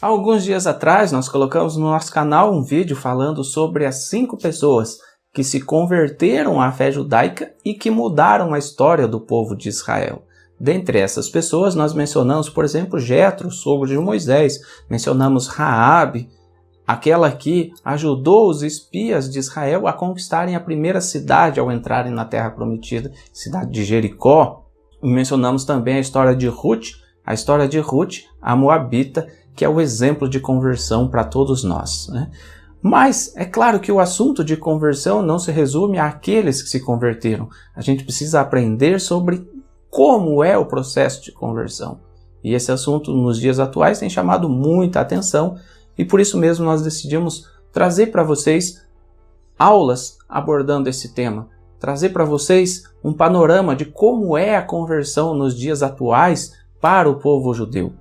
Há alguns dias atrás, nós colocamos no nosso canal um vídeo falando sobre as 5 pessoas que se converteram à fé judaica e que mudaram a história do povo de Israel. Dentre essas pessoas, nós mencionamos, por exemplo, Jetro, sogro de Moisés, mencionamos Raabe, aquela que ajudou os espias de Israel a conquistarem a primeira cidade ao entrarem na Terra Prometida, cidade de Jericó. Mencionamos também a história de Ruth, a Moabita, que é o exemplo de conversão para todos nós, né? Mas é claro que o assunto de conversão não se resume àqueles que se converteram. A gente precisa aprender sobre como é o processo de conversão. E esse assunto nos dias atuais tem chamado muita atenção e por isso mesmo nós decidimos trazer para vocês aulas abordando esse tema, trazer para vocês um panorama de como é a conversão nos dias atuais para o povo judeu.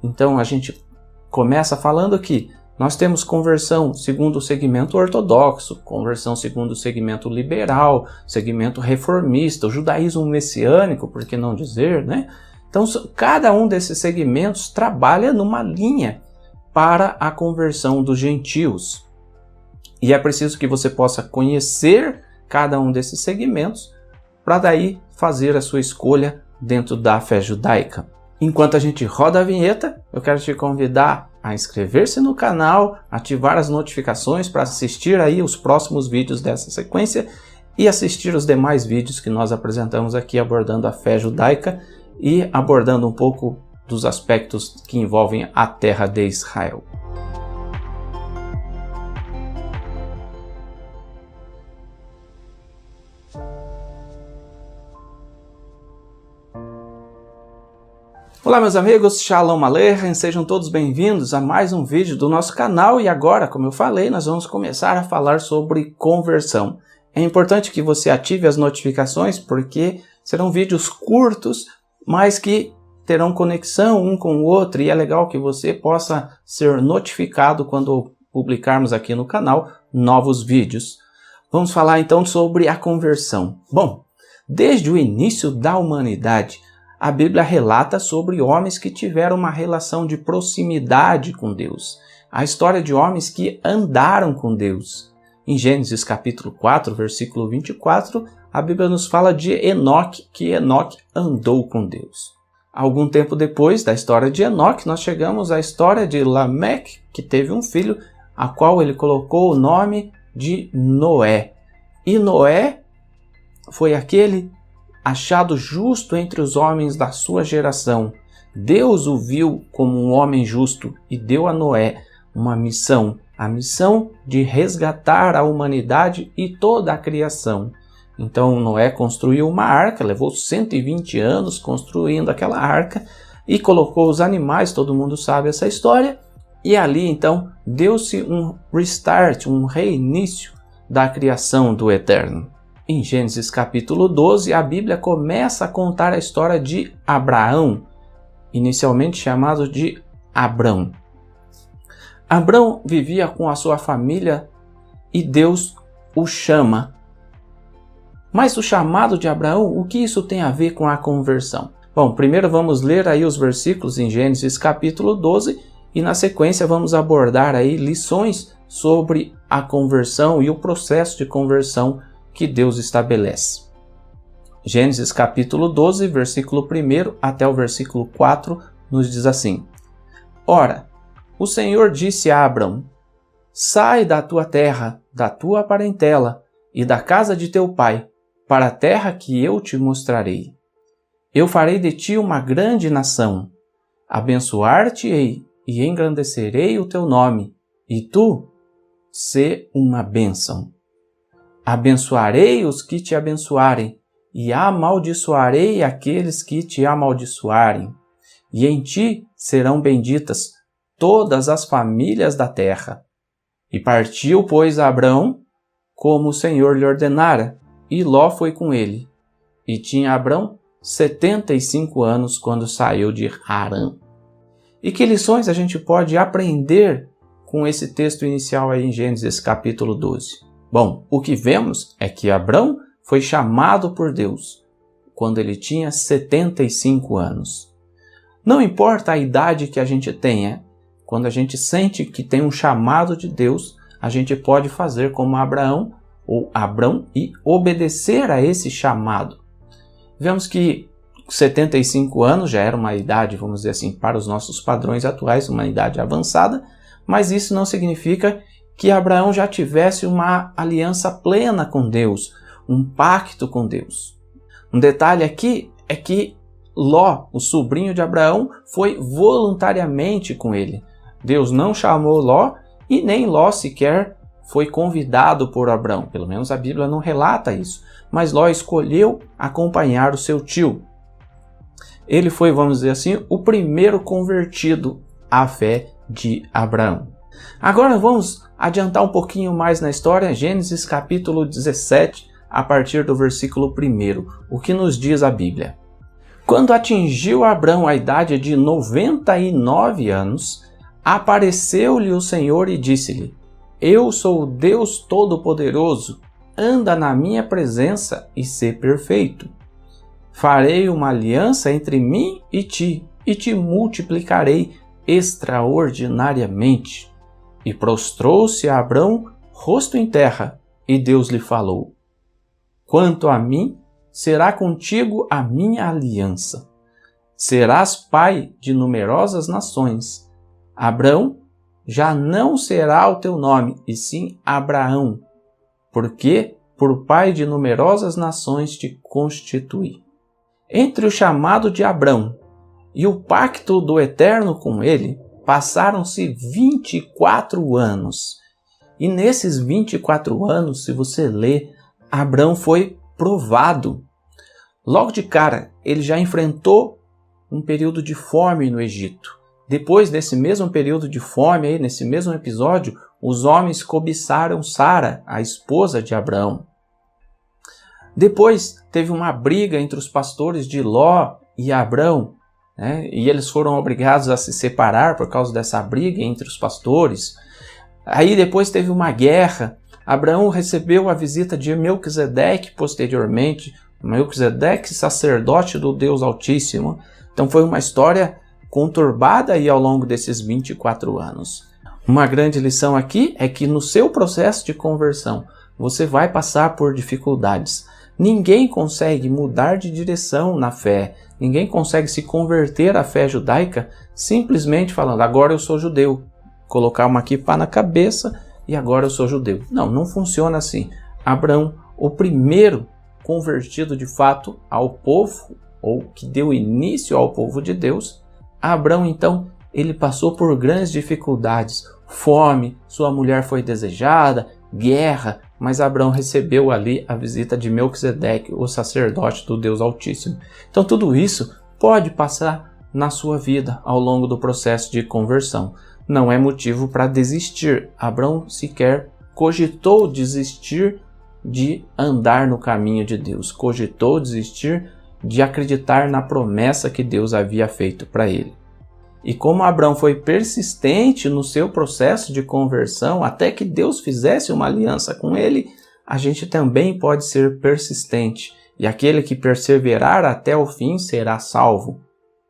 Então a gente começa falando que nós temos conversão segundo o segmento ortodoxo, conversão segundo o segmento liberal, segmento reformista, o judaísmo messiânico, por que não dizer, né? Então cada um desses segmentos trabalha numa linha para a conversão dos gentios. E é preciso que você possa conhecer cada um desses segmentos para daí fazer a sua escolha dentro da fé judaica. Enquanto a gente roda a vinheta, eu quero te convidar a inscrever-se no canal, ativar as notificações para assistir aí os próximos vídeos dessa sequência e assistir os demais vídeos que nós apresentamos aqui abordando a fé judaica e abordando um pouco dos aspectos que envolvem a terra de Israel. Olá meus amigos, Shalom Aleichem, sejam todos bem-vindos a mais um vídeo do nosso canal e agora, como eu falei, nós vamos começar a falar sobre conversão. É importante que você ative as notificações porque serão vídeos curtos, mas que terão conexão um com o outro e é legal que você possa ser notificado quando publicarmos aqui no canal novos vídeos. Vamos falar então sobre a conversão. Bom, desde o início da humanidade, a Bíblia relata sobre homens que tiveram uma relação de proximidade com Deus. A história de homens que andaram com Deus. Em Gênesis capítulo 4, versículo 24, a Bíblia nos fala de Enoque, que Enoque andou com Deus. Algum tempo depois da história de Enoque, nós chegamos à história de Lameque, que teve um filho, a qual ele colocou o nome de Noé. E Noé foi aquele achado justo entre os homens da sua geração. Deus o viu como um homem justo e deu a Noé uma missão, a missão de resgatar a humanidade e toda a criação. Então Noé construiu uma arca, levou 120 anos construindo aquela arca e colocou os animais, todo mundo sabe essa história, e ali então deu-se um restart, um reinício da criação do Eterno. Em Gênesis capítulo 12, a Bíblia começa a contar a história de Abraão, inicialmente chamado de Abrão. Abrão vivia com a sua família e Deus o chama. Mas o chamado de Abraão, o que isso tem a ver com a conversão? Bom, primeiro vamos ler aí os versículos em Gênesis capítulo 12 e na sequência vamos abordar aí lições sobre a conversão e o processo de conversão que Deus estabelece. Gênesis capítulo 12, versículo 1 até o versículo 4 nos diz assim: Ora, o Senhor disse a Abrão: Sai da tua terra, da tua parentela e da casa de teu pai, para a terra que eu te mostrarei. Eu farei de ti uma grande nação, abençoar-te-ei e engrandecerei o teu nome, e tu sê uma bênção. Abençoarei os que te abençoarem, e amaldiçoarei aqueles que te amaldiçoarem. E em ti serão benditas todas as famílias da terra. E partiu, pois, Abrão, como o Senhor lhe ordenara, e Ló foi com ele. E tinha Abrão 75 anos quando saiu de Harã. E que lições a gente pode aprender com esse texto inicial aí em Gênesis capítulo 12? Bom, o que vemos é que Abrão foi chamado por Deus quando ele tinha 75 anos. Não importa a idade que a gente tenha, quando a gente sente que tem um chamado de Deus, a gente pode fazer como Abraão e obedecer a esse chamado. Vemos que 75 anos já era uma idade, vamos dizer assim, para os nossos padrões atuais, uma idade avançada, mas isso não significa que Abraão já tivesse uma aliança plena com Deus, um pacto com Deus. Um detalhe aqui é que Ló, o sobrinho de Abraão, foi voluntariamente com ele. Deus não chamou Ló e nem Ló sequer foi convidado por Abraão. Pelo menos a Bíblia não relata isso. Mas Ló escolheu acompanhar o seu tio. Ele foi, vamos dizer assim, o primeiro convertido à fé de Abraão. Agora vamos adiantar um pouquinho mais na história. Gênesis capítulo 17, a partir do versículo 1. O que nos diz a Bíblia? Quando atingiu Abraão a idade de 99 anos, apareceu-lhe o Senhor e disse-lhe: Eu sou o Deus Todo-Poderoso, anda na minha presença e sê perfeito. Farei uma aliança entre mim e te multiplicarei extraordinariamente. E prostrou-se Abrão, rosto em terra, e Deus lhe falou: Quanto a mim, será contigo a minha aliança. Serás pai de numerosas nações. Abrão já não será o teu nome, e sim Abraão, porque por pai de numerosas nações te constituí. Entre o chamado de Abrão e o pacto do Eterno com ele, passaram-se 24 anos. E nesses 24 anos, se você ler, Abrão foi provado. Logo de cara, ele já enfrentou um período de fome no Egito. Depois desse mesmo período de fome, nesse mesmo episódio, os homens cobiçaram Sara, a esposa de Abraão. Depois teve uma briga entre os pastores de Ló e Abrão, né? E eles foram obrigados a se separar por causa dessa briga entre os pastores. Aí depois teve uma guerra. Abraão recebeu a visita de Melquisedeque posteriormente, Melquisedeque, sacerdote do Deus Altíssimo. Então foi uma história conturbada aí ao longo desses 24 anos. Uma grande lição aqui é que no seu processo de conversão, você vai passar por dificuldades. Ninguém consegue mudar de direção na fé, ninguém consegue se converter à fé judaica simplesmente falando: agora eu sou judeu, colocar uma kippá na cabeça e agora eu sou judeu. Não, não funciona assim. Abraão, o primeiro convertido de fato ao povo, ou que deu início ao povo de Deus, Abraão então, ele passou por grandes dificuldades, fome, sua mulher foi desejada, guerra, mas Abraão recebeu ali a visita de Melquisedeque, o sacerdote do Deus Altíssimo. Então tudo isso pode passar na sua vida ao longo do processo de conversão. Não é motivo para desistir. Abraão sequer cogitou desistir de andar no caminho de Deus, cogitou desistir de acreditar na promessa que Deus havia feito para ele. E como Abraão foi persistente no seu processo de conversão, até que Deus fizesse uma aliança com ele, a gente também pode ser persistente. E aquele que perseverar até o fim será salvo.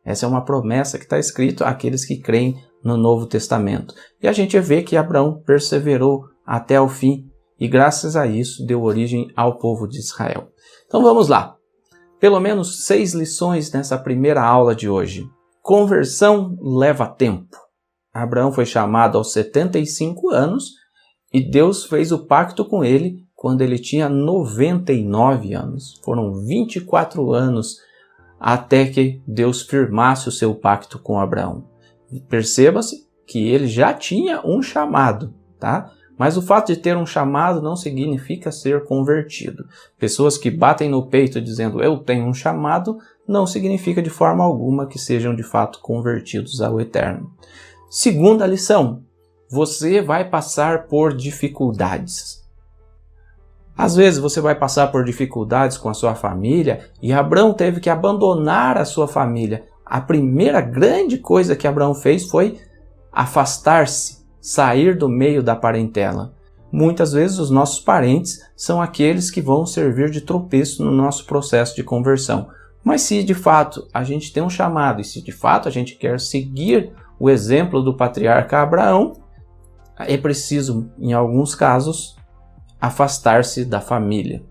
Essa é uma promessa que está escrita àqueles que creem no Novo Testamento. E a gente vê que Abraão perseverou até o fim e graças a isso deu origem ao povo de Israel. Então vamos lá. Pelo menos 6 lições nessa primeira aula de hoje. Conversão leva tempo. Abraão foi chamado aos 75 anos e Deus fez o pacto com ele quando ele tinha 99 anos. Foram 24 anos até que Deus firmasse o seu pacto com Abraão. Perceba-se que ele já tinha um chamado, tá? Mas o fato de ter um chamado não significa ser convertido. Pessoas que batem no peito dizendo eu tenho um chamado, não significa de forma alguma que sejam de fato convertidos ao Eterno. Segunda lição, você vai passar por dificuldades. Às vezes você vai passar por dificuldades com a sua família e Abraão teve que abandonar a sua família. A primeira grande coisa que Abraão fez foi afastar-se, sair do meio da parentela. Muitas vezes os nossos parentes são aqueles que vão servir de tropeço no nosso processo de conversão. Mas se de fato a gente tem um chamado e se de fato a gente quer seguir o exemplo do patriarca Abraão, é preciso, em alguns casos, afastar-se da família.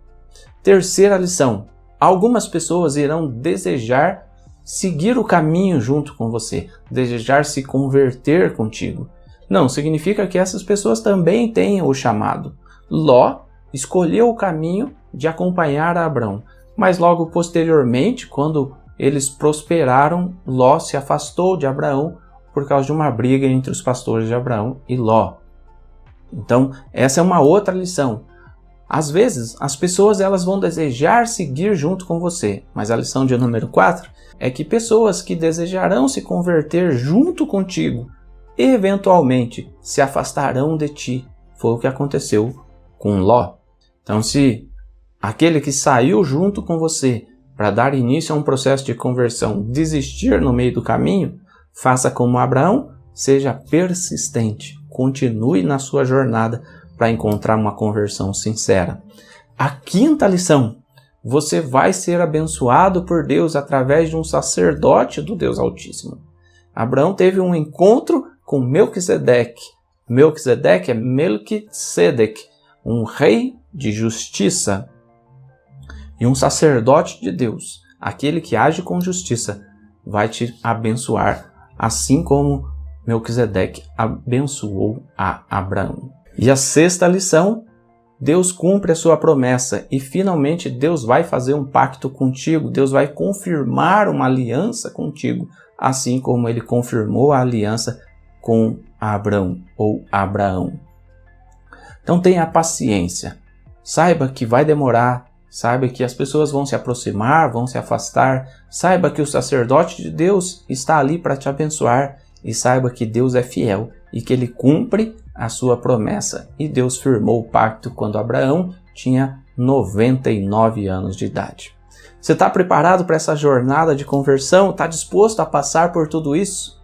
Terceira lição: algumas pessoas irão desejar seguir o caminho junto com você, desejar se converter contigo. Não significa que essas pessoas também tenham o chamado. Ló escolheu o caminho de acompanhar Abrão, mas logo posteriormente, quando eles prosperaram, Ló se afastou de Abraão por causa de uma briga entre os pastores de Abraão e Ló. Então, essa é uma outra lição. Às vezes, as pessoas elas vão desejar seguir junto com você, mas a lição de número 4 é que pessoas que desejarão se converter junto contigo, eventualmente se afastarão de ti. Foi o que aconteceu com Ló. Então, se aquele que saiu junto com você para dar início a um processo de conversão desistir no meio do caminho, faça como Abraão, seja persistente, continue na sua jornada para encontrar uma conversão sincera. A quinta lição: você vai ser abençoado por Deus através de um sacerdote do Deus Altíssimo. Abraão teve um encontro com Melquisedeque. Melquisedeque é Melquisedec, um rei de justiça e um sacerdote de Deus. Aquele que age com justiça vai te abençoar, assim como Melquisedeque abençoou a Abraão. E a sexta lição: Deus cumpre a sua promessa e finalmente Deus vai fazer um pacto contigo, Deus vai confirmar uma aliança contigo, assim como ele confirmou a aliança com Abrão ou Abraão. Então tenha paciência, saiba que vai demorar, saiba que as pessoas vão se aproximar, vão se afastar, saiba que o sacerdote de Deus está ali para te abençoar e saiba que Deus é fiel e que ele cumpre a sua promessa. E Deus firmou o pacto quando Abraão tinha 99 anos de idade. Você está preparado para essa jornada de conversão? Está disposto a passar por tudo isso?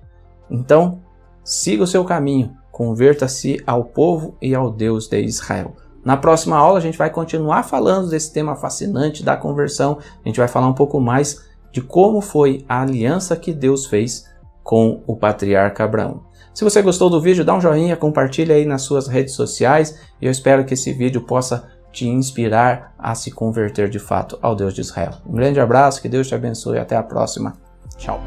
Então, siga o seu caminho, converta-se ao povo e ao Deus de Israel. Na próxima aula a gente vai continuar falando desse tema fascinante da conversão. A gente vai falar um pouco mais de como foi a aliança que Deus fez com o patriarca Abraão. Se você gostou do vídeo, dá um joinha, compartilha aí nas suas redes sociais e eu espero que esse vídeo possa te inspirar a se converter de fato ao Deus de Israel. Um grande abraço, que Deus te abençoe e até a próxima. Tchau!